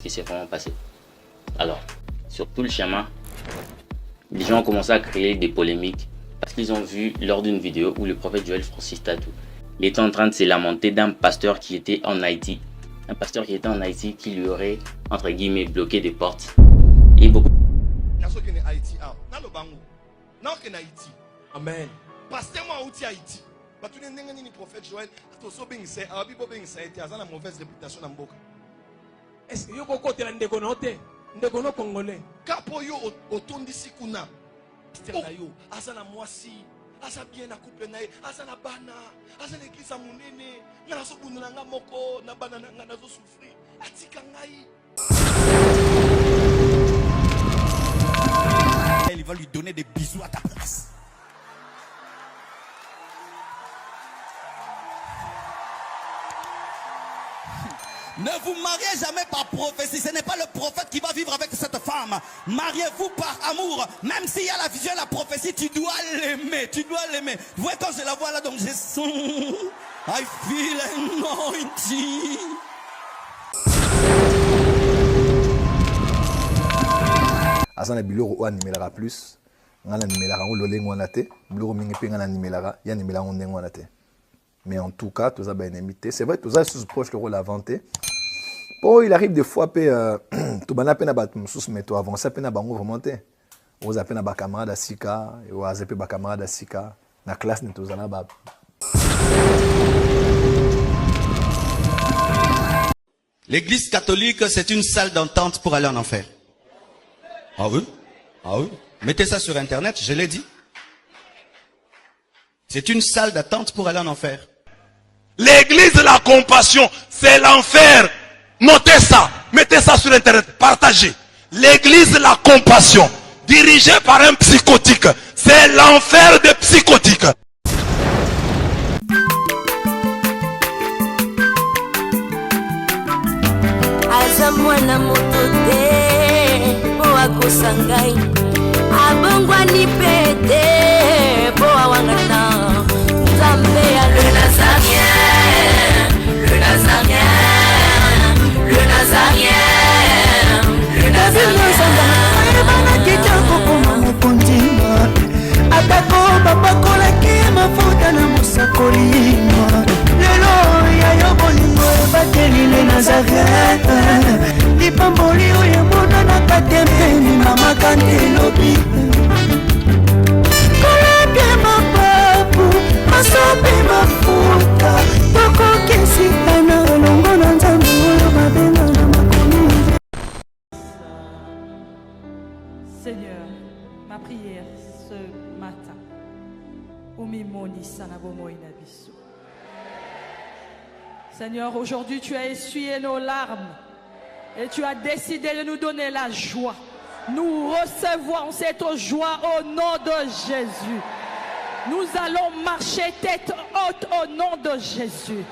qui s'est vraiment passé. Alors, sur tout le chemin, les gens ont commencé à créer des polémiques parce qu'ils ont vu lors d'une vidéo où le prophète Joel Francis Tatou était en train de se lamenter d'un pasteur qui était en Haïti. Un pasteur qui était en Haïti qui lui aurait, entre guillemets, bloqué des portes. Et beaucoup... Amen. Pasteur moi outi Haïti. Batu nenga ni prophète Joel to so bengisa abibo bengisa ete azana mauvaise réputation na mboka. Est-ce que yo boko te ndeko note ndeko no congolais Kapo yo otondisi kuna. Pasteur na yo azana mwasi asa bien na couple na ye azana bana azana église munene ngana so bundu nga moko na bana nga na zo souffrir atika ngai. Il va lui donner des bisous à ta place. Ne vous mariez jamais par prophétie. Ce n'est pas le prophète qui va vivre avec cette femme. Mariez-vous par amour. Même s'il y a la vision et la prophétie, tu dois l'aimer. Tu dois l'aimer. Vous voyez quand je la vois là, donc je sens. I feel anointing. Asana biloko o animelara plus ngana animelara ngo lolengo na te biloko mingi pe ngana animelara ya animelara ngo ndengo na te. Mais en tout cas, tous ben imité. C'est vrai, tous ça sous proche le rôle inventé. Bon, il arrive des fois pe tout bana pe na ba sous meto avancer pe na bango remonter. Aux appels na ba camarade asika et aux appels ba camarade asika na classe ne tous na ba. L'église catholique, c'est une salle d'entente pour aller en enfer. Ah oui? Ah oui? Mettez ça sur internet, je l'ai dit. C'est une salle d'attente pour aller en enfer. L'église de la compassion, c'est l'enfer. Notez ça, mettez ça sur internet, partagez. L'église de la compassion, dirigée par un psychotique, c'est l'enfer des psychotiques. Azamwana motote boa kosangai abongwani pete boa wangana Nzambe ya le Nazarien, le Nazarien, le Nazarien, le Nazarien. Bana kitoko koma mokondima atako bapakolaki mafuta na mosakolima lelo ya yo bolingo bateli le Nazareth lipamboli oyo mona na katempeni mama kandelobi kolapie mapapu masope mafuta tokokesikana longo na Nzambe oyo babenga na makomi. Seigneur, ma prière ce matin, Umimoni Sanabomo Inabiso. Seigneur, aujourd'hui tu as essuyé nos larmes et tu as décidé de nous donner la joie. Nous recevons cette joie au nom de Jésus. Nous allons marcher tête haute au nom de Jésus.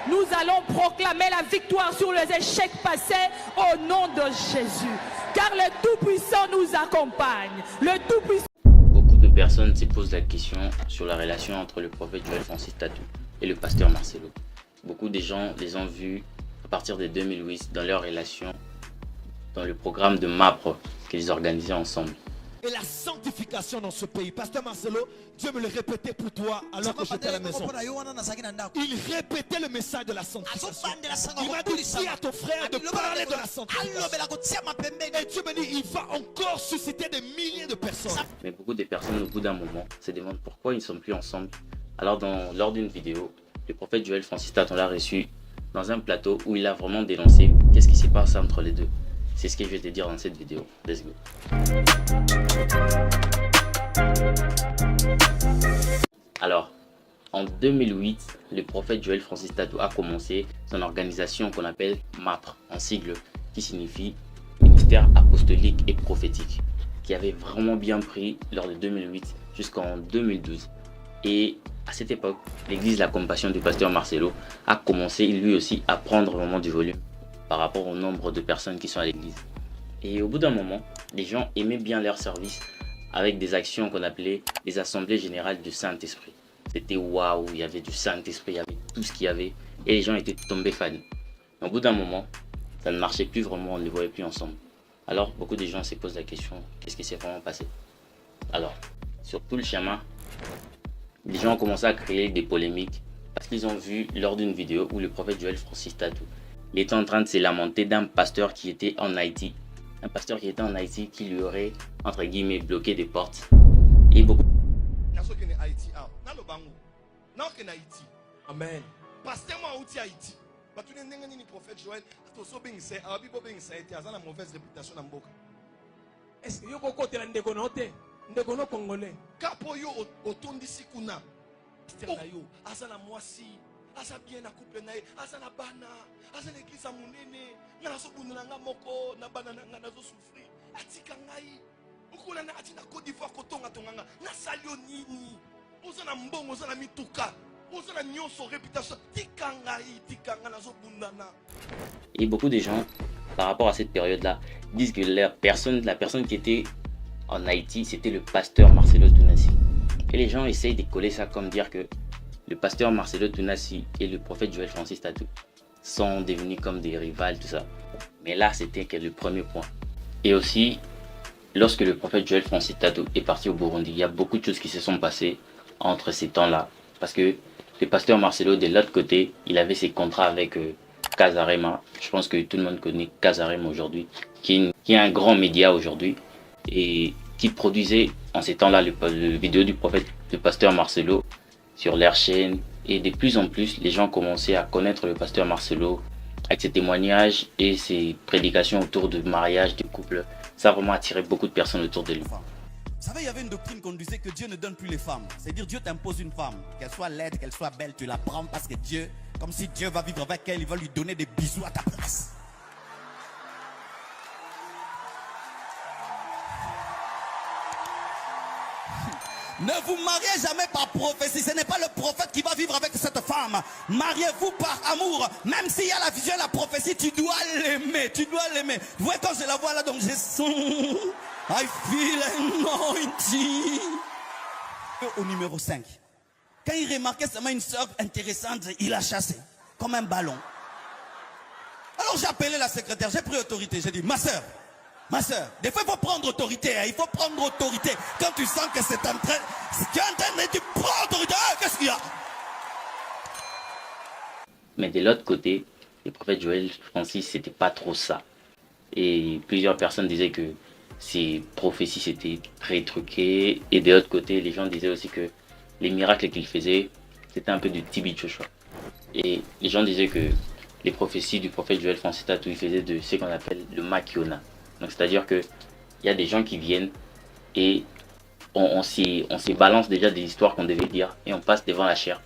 Nous allons proclamer la victoire sur les échecs passés au nom de Jésus. Car le Tout-Puissant nous accompagne. Le Tout-Puissant. Beaucoup de personnes se posent la question sur la relation entre le prophète Joel Francis Tatou et le pasteur Marcelo. Beaucoup de gens les ont vus à partir de 2008 dans leur relation, dans le programme de MAPRE qu'ils organisaient ensemble. Et la sanctification dans ce pays. Pasteur Marcelo, Dieu me le répétait pour toi alors que j'étais à la maison. Il répétait le message de la sanctification. Il m'a dit, dis à ton frère de parler de la sanctification. Et Dieu me dit, il va encore susciter des milliers de personnes. Mais beaucoup de personnes au bout d'un moment se demandent pourquoi ils ne sont plus ensemble. Alors lors d'une vidéo, le prophète Joel Francis Tatou l'a reçu dans un plateau où il a vraiment dénoncé qu'est-ce qui se passe entre les deux. C'est ce que je vais te dire dans cette vidéo. Let's go. Alors, en 2008, le prophète Joel Francis Tatou a commencé son organisation qu'on appelle MAPRE, en sigle, qui signifie Ministère Apostolique et Prophétique, qui avait vraiment bien pris lors de 2008 jusqu'en 2012. Et à cette époque, l'église de la compassion du pasteur Marcelo a commencé lui aussi à prendre vraiment du volume par rapport au nombre de personnes qui sont à l'église. Et au bout d'un moment, les gens aimaient bien leur service avec des actions qu'on appelait les assemblées générales du Saint-Esprit. C'était waouh, il y avait du Saint-Esprit, il y avait tout ce qu'il y avait et les gens étaient tombés fans. Au bout d'un moment, ça ne marchait plus vraiment, on ne les voyait plus ensemble. Alors beaucoup de gens se posent la question, qu'est-ce qui s'est vraiment passé? Alors, sur tout le chemin, les gens ont commencé à créer des polémiques parce qu'ils ont vu lors d'une vidéo où le prophète Joel Francis Tatou il était en train de se lamenter d'un pasteur qui était en Haïti. Un pasteur qui était en Haïti qui lui aurait, entre guillemets, bloqué des portes. Et beaucoup... Amen. Pasteur moi outi Haïti. Batu nenga nini prophète Joel to so bengisa abi bo bengisa ete azana mauvaise réputation na mboka. Est-ce que yo kokotela ndeko na te? Ndeko no congolais. Kapo yo otondisi kuna. Pasteur na yo azana mwasi, aza bien na couple na ye, azana bana, azana église munene, ngana so bunduna nga moko na bana nga na zo souffrir. Atika ngai. Ukula na atina Côte d'Ivoire kotonga tonganga. Na salio nini? Ozana mbongo ozana mituka. Et beaucoup de gens, par rapport à cette période-là, disent que la personne qui était en Haïti, c'était le pasteur Marcelo Tounassi. Et les gens essayent de coller ça comme dire que le pasteur Marcelo Tounassi et le prophète Joel Francis Tatou sont devenus comme des rivales, tout ça. Mais là, c'était que le premier point. Et aussi, lorsque le prophète Joel Francis Tatou est parti au Burundi, il y a beaucoup de choses qui se sont passées entre ces temps-là. Parce que le pasteur Marcelo, de l'autre côté, il avait ses contrats avec Casarema. Je pense que tout le monde connaît Casarema aujourd'hui, qui est un grand média aujourd'hui et qui produisait en ces temps-là le vidéo du prophète, le pasteur Marcelo sur leur chaîne. Et de plus en plus, les gens commençaient à connaître le pasteur Marcelo avec ses témoignages et ses prédications autour de mariage, de couple. Ça a vraiment attiré beaucoup de personnes autour de lui. Vous savez, il y avait une doctrine qu'on disait que Dieu ne donne plus les femmes. C'est-à-dire Dieu t'impose une femme, qu'elle soit laide, qu'elle soit belle, tu la prends parce que Dieu, comme si Dieu va vivre avec elle, il va lui donner des bisous à ta place. Ne vous mariez jamais par prophétie. Ce n'est pas le prophète qui va vivre avec cette femme. Mariez-vous par amour. Même s'il y a la vision et la prophétie, tu dois l'aimer. Tu dois l'aimer. Vous voyez quand je la vois là, donc je sens... I feel anointing. Au numéro 5. Quand il remarquait seulement une sœur intéressante, il a chassé. Comme un ballon. Alors j'ai appelé la secrétaire, j'ai pris autorité. J'ai dit, ma sœur, des fois il faut prendre autorité. Hein, il faut prendre autorité. Quand tu sens que c'est en train... Tu es en train de dire, prends autorité. Qu'est-ce qu'il y a? Mais de l'autre côté, le prophète Joel Francis, c'était pas trop ça. Et plusieurs personnes disaient que ces prophéties c'était très truqué. Et de l'autre côté, les gens disaient aussi que les miracles qu'il faisait, c'était un peu du Tibi Joshua. Et les gens disaient que les prophéties du prophète Joel Francis Tatou, il faisait de ce qu'on appelle le Makiona. Donc c'est-à-dire qu'il y a des gens qui viennent et on s'y balance déjà des histoires qu'on devait dire et on passe devant la chair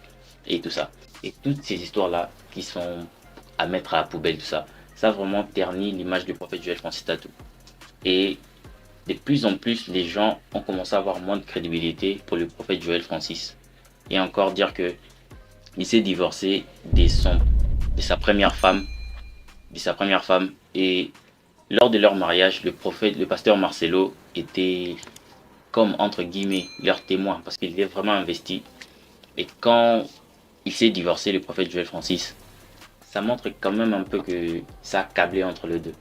et tout ça. Et toutes ces histoires-là qui sont à mettre à la poubelle, tout ça, ça vraiment ternit l'image du prophète Joel Francis Tatou. Et de plus en plus, les gens ont commencé à avoir moins de crédibilité pour le prophète Joel Francis. Et encore dire que il s'est divorcé de sa première femme. Et lors de leur mariage, le pasteur Marcelo était comme entre guillemets leur témoin parce qu'il était vraiment investi. Et quand il s'est divorcé, le prophète Joel Francis, ça montre quand même un peu que ça a câblé entre les deux.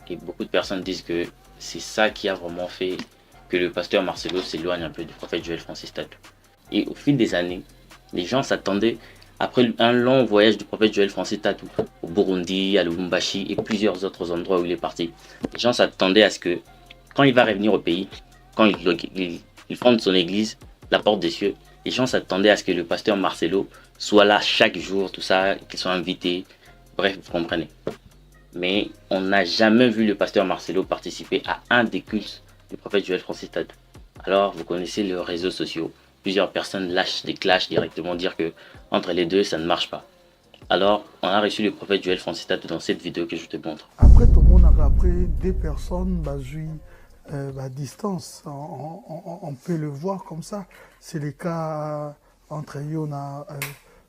Et beaucoup de personnes disent que c'est ça qui a vraiment fait que le pasteur Marcelo s'éloigne un peu du prophète Joel Francis Tatou. Et au fil des années, les gens s'attendaient, après un long voyage du prophète Joel Francis Tatou au Burundi, à Lubumbashi et plusieurs autres endroits où il est parti, les gens s'attendaient à ce que quand il va revenir au pays, quand il fonde son église, la porte des cieux, les gens s'attendaient à ce que le pasteur Marcelo soit là chaque jour, tout ça, qu'il soit invité, bref, vous comprenez. Mais on n'a jamais vu le pasteur Marcelo participer à un des cultes du prophète Joel Francis Tatou. Alors, vous connaissez les réseaux sociaux. Plusieurs personnes lâchent des clashs directement, dire que entre les deux, ça ne marche pas. Alors, on a reçu le prophète Joel Francis Tatou dans cette vidéo que je te montre. Après, tout le monde a après des personnes à distance. On peut le voir comme ça. C'est le cas entre eux, on a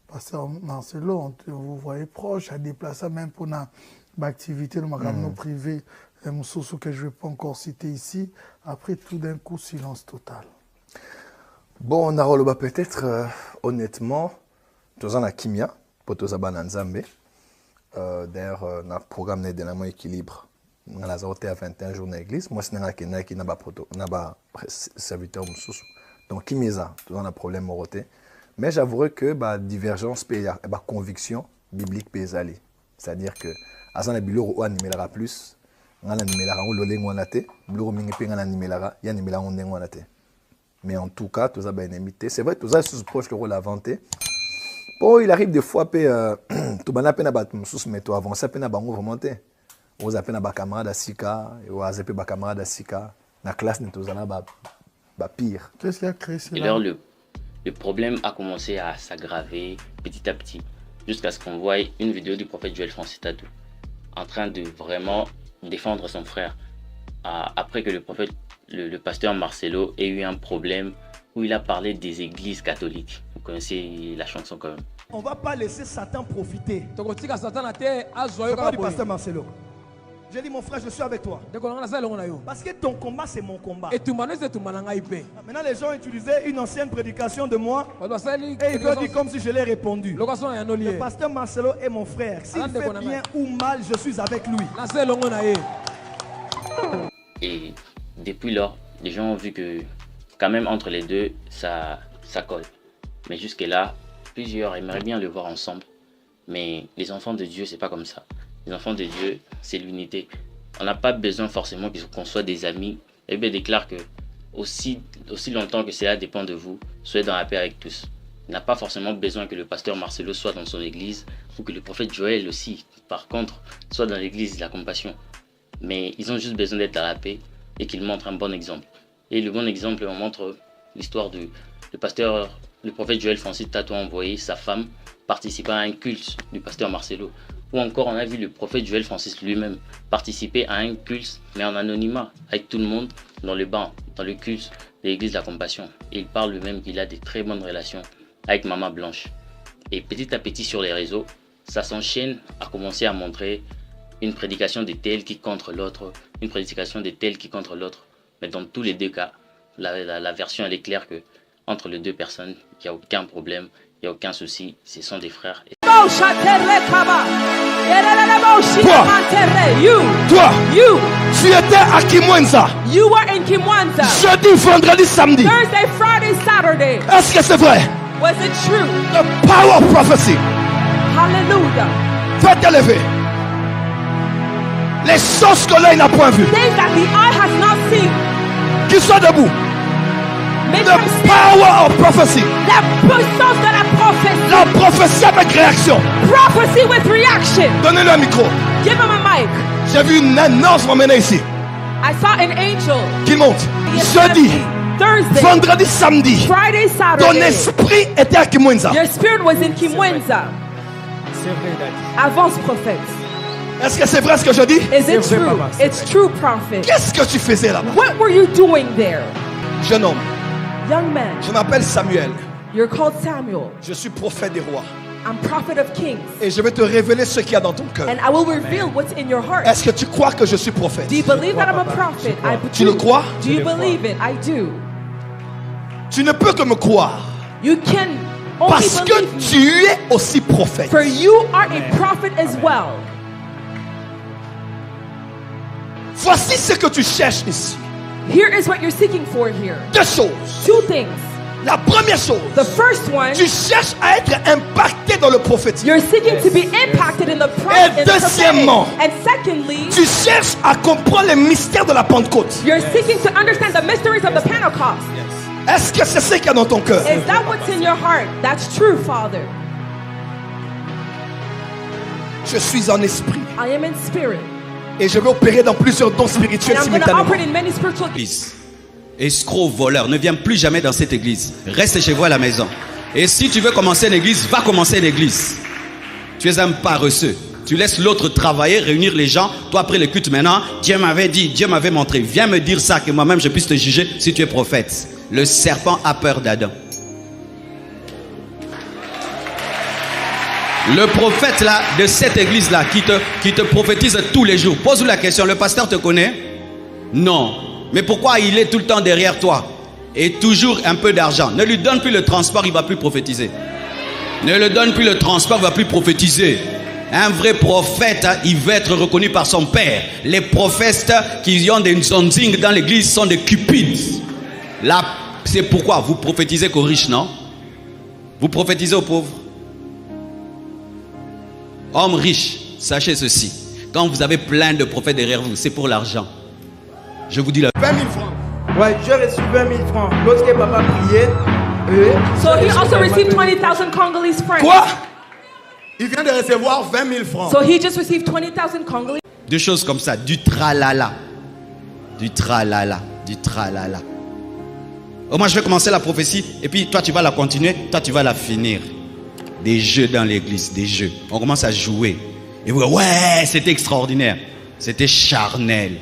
pasteur Marcelo, vous voyez proche, à déplacer même pour l'activité de ma caméra privée, que je ne vais pas encore citer ici. Après, tout d'un coup, silence total. Bon, Naroloba, peut-être, honnêtement, tous en a kimia, pour tous en Nzambe. D'ailleurs, dans le programme de équilibre, on a 21 jours dans l'église. Moi, c'est un qui n'a pas serviteur. Donc, qui m'est ça? Tout un problème moroté. Mais j'avouerai que la divergence, la conviction biblique peut aller. C'est-à-dire que, à ce moment-là, on animera plus. On animera, on animera, mais en tout cas, tout ça est limité. C'est vrai, tout ça est proche que rôle inventé. Bon, il arrive des fois, tout le monde a mais tu avances, tu as remonté. Vous avez un camarade à Sika, vous avez un camarade à Sika. Dans la classe, nous avons pire. Qu'est-ce qui a créé cela? Et alors, le problème a commencé à s'aggraver petit à petit, jusqu'à ce qu'on voie une vidéo du prophète Joël Francis Tadou en train de vraiment défendre son frère. Après que le prophète, le pasteur Marcelo ait eu un problème où il a parlé des églises catholiques. Vous connaissez la chanson quand même. On ne va pas laisser Satan profiter. Du pasteur Marcelo. J'ai dit, mon frère, je suis avec toi. Parce que ton combat, c'est mon combat. Maintenant, les gens utilisaient une ancienne prédication de moi et ils veulent dire comme si je l'ai répondu. Le pasteur Marcelo est mon frère. S'il fait bien ou mal, je suis avec lui. Et depuis lors, les gens ont vu que quand même entre les deux, ça colle. Mais jusque-là, plusieurs aimeraient bien le voir ensemble. Mais les enfants de Dieu, c'est pas comme ça. Les enfants de Dieu, c'est l'unité. On n'a pas besoin forcément qu'on soit des amis. Et bien déclare que aussi longtemps que cela dépend de vous, soyez dans la paix avec tous. Il n'a pas forcément besoin que le pasteur Marcelo soit dans son église ou que le prophète Joël aussi, par contre, soit dans l'église de la compassion. Mais ils ont juste besoin d'être dans la paix et qu'ils montrent un bon exemple. Et le bon exemple, on montre l'histoire du pasteur, le prophète Joël Francis Tadou a envoyé sa femme participer à un culte du pasteur Marcelo. Ou encore, on a vu le prophète Joël Francis lui-même participer à un culte, mais en anonymat, avec tout le monde, dans le banc, dans le culte de l'église de la compassion. Et il parle lui-même qu'il a de très bonnes relations avec Maman Blanche. Et petit à petit sur les réseaux, ça s'enchaîne à commencer à montrer une prédication de tel qui contre l'autre, une prédication de tel qui contre l'autre. Mais dans tous les deux cas, la version elle est claire que entre les deux personnes, il n'y a aucun problème, il n'y a aucun souci, ce sont des frères. Toi, tu étais à Kimwenza. You were in Kimwanza. Jeudi, vendredi, samedi. Thursday, Friday, Saturday. Est-ce que c'est vrai? Was it true? The power of prophecy. Hallelujah. Faites lever. Les choses que l'œil n'a point vues. Things that the eye has not seen. Qui sont debout. The power of prophecy. La puissance de la prophétie. La prophétie avec réaction. Prophecy with reaction. Donnez-le un micro. Give him a mic. J'ai vu une annonce m'emmener ici. I saw an angel. Qui monte. Jeudi. Thursday. Vendredi, samedi. Friday, Saturday. Ton esprit était à Kimwenza. Your spirit was in Kimwenza. Avance prophète. Est-ce que c'est vrai ce que je dis? Is it true? It's true, prophet. Qu'est-ce que tu faisais là-bas? What were you doing there? Jeune homme. Young man. Je m'appelle Samuel. You're called Samuel. Je suis prophète des rois. I'm prophet of kings. Et je vais te révéler ce qu'il y a dans ton cœur. And I will reveal what's in your heart. Est-ce que tu crois que je suis prophète? Do you believe that I'm a prophet? I do. Tu le crois? Do you believe it? I do. Tu ne peux que me croire. You can only parce que believe me. Tu es aussi prophète. For you are a prophet as well. Voici ce que tu cherches ici. Here is what you're seeking for here. Deux choses. Two things. La première chose, the first one, tu cherches à être impacté dans le prophétique. You're seeking to be impacted in the Et deuxièmement, and secondly, tu cherches à comprendre les mystères de la Pentecôte. You're seeking to understand the mysteries of the Pentecost. Est-ce que c'est ce qu'il y a dans ton cœur? Is that what's in your heart? That's true, Father. Je suis en esprit. I am in spirit. Et je vais opérer dans plusieurs dons spirituels simultanément. Escroc, voleur, ne viens plus jamais dans cette église. Reste chez vous à la maison. Et si tu veux commencer une église, va commencer une église. Tu es un paresseux. Tu laisses l'autre travailler, réunir les gens. Toi, après le culte maintenant, Dieu m'avait dit, Dieu m'avait montré. Viens me dire ça, que moi-même je puisse te juger si tu es prophète. Le serpent a peur d'Adam. Le prophète là, de cette église là, qui te prophétise tous les jours. Pose-lui la question, le pasteur te connaît? Non. Mais pourquoi il est tout le temps derrière toi? Et toujours un peu d'argent. Ne lui donne plus le transport, il ne va plus prophétiser. Ne lui donne plus le transport, il ne va plus prophétiser. Un vrai prophète, il veut être reconnu par son père. Les prophètes qui ont des zonzing dans l'église sont des cupides. Là, c'est pourquoi vous prophétisez qu'aux riches, non? Vous prophétisez aux pauvres. Hommes riches, sachez ceci. Quand vous avez plein de prophètes derrière vous, c'est pour l'argent. Je vous dis la 20 000 francs. Ouais, j'ai reçu 20 000 francs. Lorsque papa priait. So he also received 20,000 Congolese francs. Quoi? Il vient de recevoir 20 000 francs. So he just received 20,000 Congolese. Deux choses comme ça, du tralala. Du tralala. Du tralala. Oh, moi je vais commencer la prophétie et puis toi tu vas la continuer, toi tu vas la finir. Des jeux dans l'église, des jeux. On commence à jouer. Et vous dites, ouais, c'était extraordinaire. C'était charnel.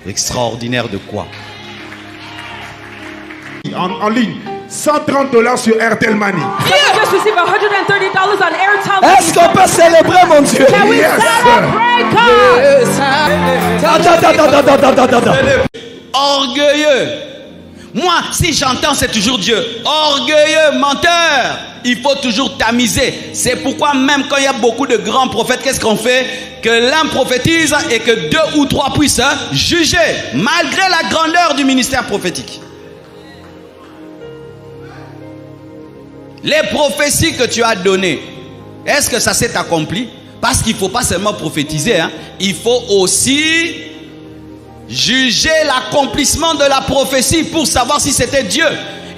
Extraordinaire de quoi? En ligne, $130 sur Airtel Money. You just received $130 on Airtel. Est-ce qu'on peut célébrer, mon Dieu? Can we celebrate God? Attends. Orgueilleux. Moi, si j'entends, c'est toujours Dieu. Orgueilleux, menteur. Il faut toujours tamiser. C'est pourquoi même quand il y a beaucoup de grands prophètes, qu'est-ce qu'on fait? Que l'un prophétise et que 2 ou 3 puissent juger, malgré la grandeur du ministère prophétique. Les prophéties que tu as données, est-ce que ça s'est accompli? Parce qu'il ne faut pas seulement prophétiser, hein. Il faut aussi juger l'accomplissement de la prophétie pour savoir si c'était Dieu.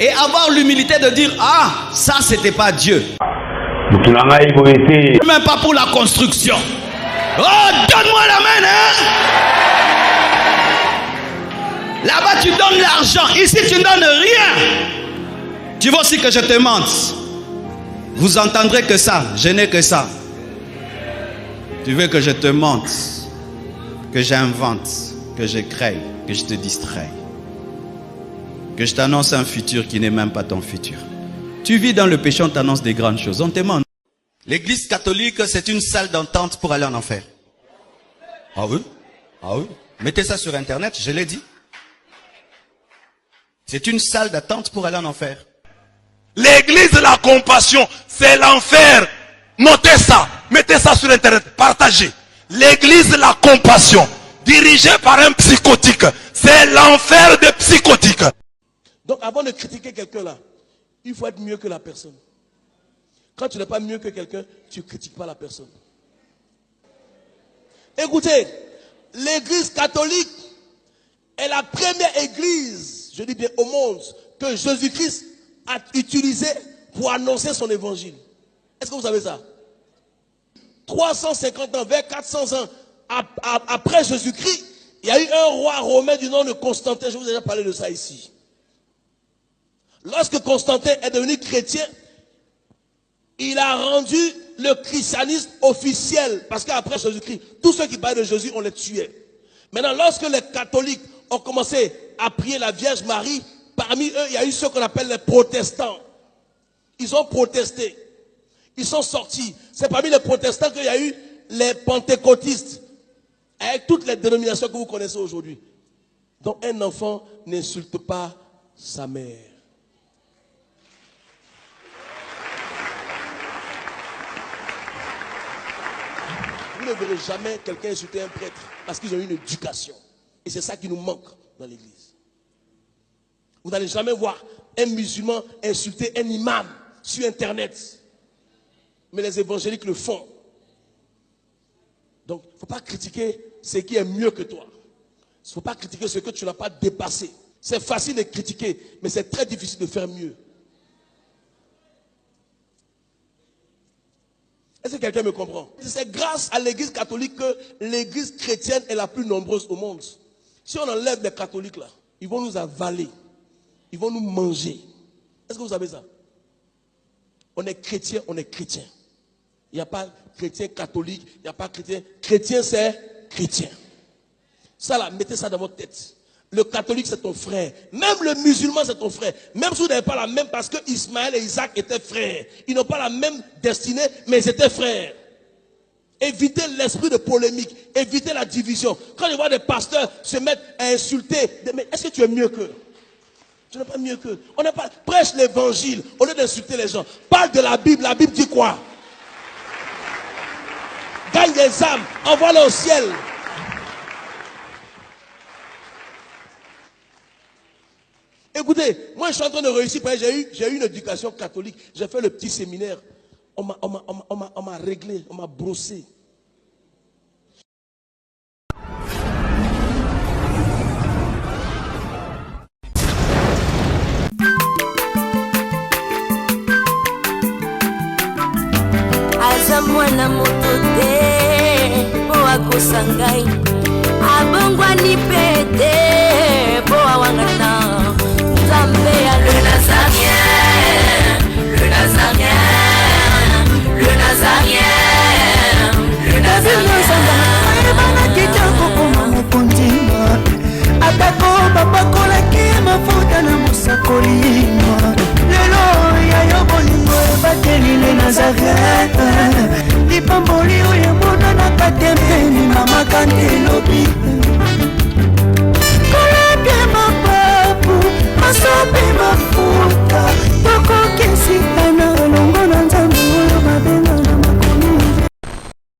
Et avoir l'humilité de dire, ah, ça c'était pas Dieu. Même pas pour la construction. Oh, donne-moi la main, hein. Là-bas tu donnes l'argent, ici tu ne donnes rien. Tu veux aussi que je te mente? Vous entendrez que ça, je n'ai que ça. Tu veux que je te mente, que j'invente, que je crée, que je te distrais, que je t'annonce un futur qui n'est même pas ton futur. Tu vis dans le péché, on t'annonce des grandes choses, on te ment. L'église catholique, c'est une salle d'entente pour aller en enfer. Ah oui? Ah oui? Mettez ça sur internet, je l'ai dit. C'est une salle d'attente pour aller en enfer. L'église de la compassion, c'est l'enfer. Notez ça, mettez ça sur internet, partagez. L'église de la compassion, dirigée par un psychotique, c'est l'enfer des psychotiques. Donc avant de critiquer quelqu'un là, il faut être mieux que la personne. Quand tu n'es pas mieux que quelqu'un, tu ne critiques pas la personne. Écoutez, l'église catholique est la première église, je dis bien au monde, que Jésus-Christ a utilisé pour annoncer son évangile. Est-ce que vous savez ça? 350 ans, vers 400 ans après Jésus-Christ, il y a eu un roi romain du nom de Constantin. Je vous ai déjà parlé de ça ici. Lorsque Constantin est devenu chrétien, il a rendu le christianisme officiel. Parce qu'après Jésus-Christ, tous ceux qui parlaient de Jésus, on les tuait. Maintenant, lorsque les catholiques ont commencé à prier la Vierge Marie, parmi eux, il y a eu ceux qu'on appelle les protestants. Ils ont protesté. Ils sont sortis. C'est parmi les protestants qu'il y a eu les pentecôtistes. Avec toutes les dénominations que vous connaissez aujourd'hui. Donc un enfant n'insulte pas sa mère. Vous ne verrez jamais quelqu'un insulter un prêtre parce qu'ils ont eu une éducation. Et c'est ça qui nous manque dans l'église. Vous n'allez jamais voir un musulman insulter un imam sur internet. Mais les évangéliques le font. Donc, il ne faut pas critiquer ce qui est mieux que toi. Il ne faut pas critiquer ce que tu n'as pas dépassé. C'est facile de critiquer, mais c'est très difficile de faire mieux. Est-ce que quelqu'un me comprend? C'est grâce à l'église catholique que l'église chrétienne est la plus nombreuse au monde. Si on enlève les catholiques là, ils vont nous avaler. Ils vont nous manger. Est-ce que vous savez ça? On est chrétien, on est chrétien. Il n'y a pas chrétien catholique, il n'y a pas chrétien. Chrétien, c'est chrétien. Ça là, mettez ça dans votre tête. Le catholique, c'est ton frère. Même le musulman, c'est ton frère. Même si vous n'avez pas la même, parce que Ismaël et Isaac étaient frères. Ils n'ont pas la même destinée, mais ils étaient frères. Évitez l'esprit de polémique. Évitez la division. Quand je vois des pasteurs se mettre à insulter, mais est-ce que tu es mieux qu'eux? Tu n'es pas mieux qu'eux. On n'est pas, prêche l'évangile au lieu d'insulter les gens. Parle de la Bible. La Bible dit quoi? gagne des âmes, envoie-les au ciel. Écoutez, moi je suis en train de réussir, j'ai eu une éducation catholique, j'ai fait le petit séminaire, on m'a réglé, on m'a brossé. Aza mwana moto te po akosa ngai abongwani pe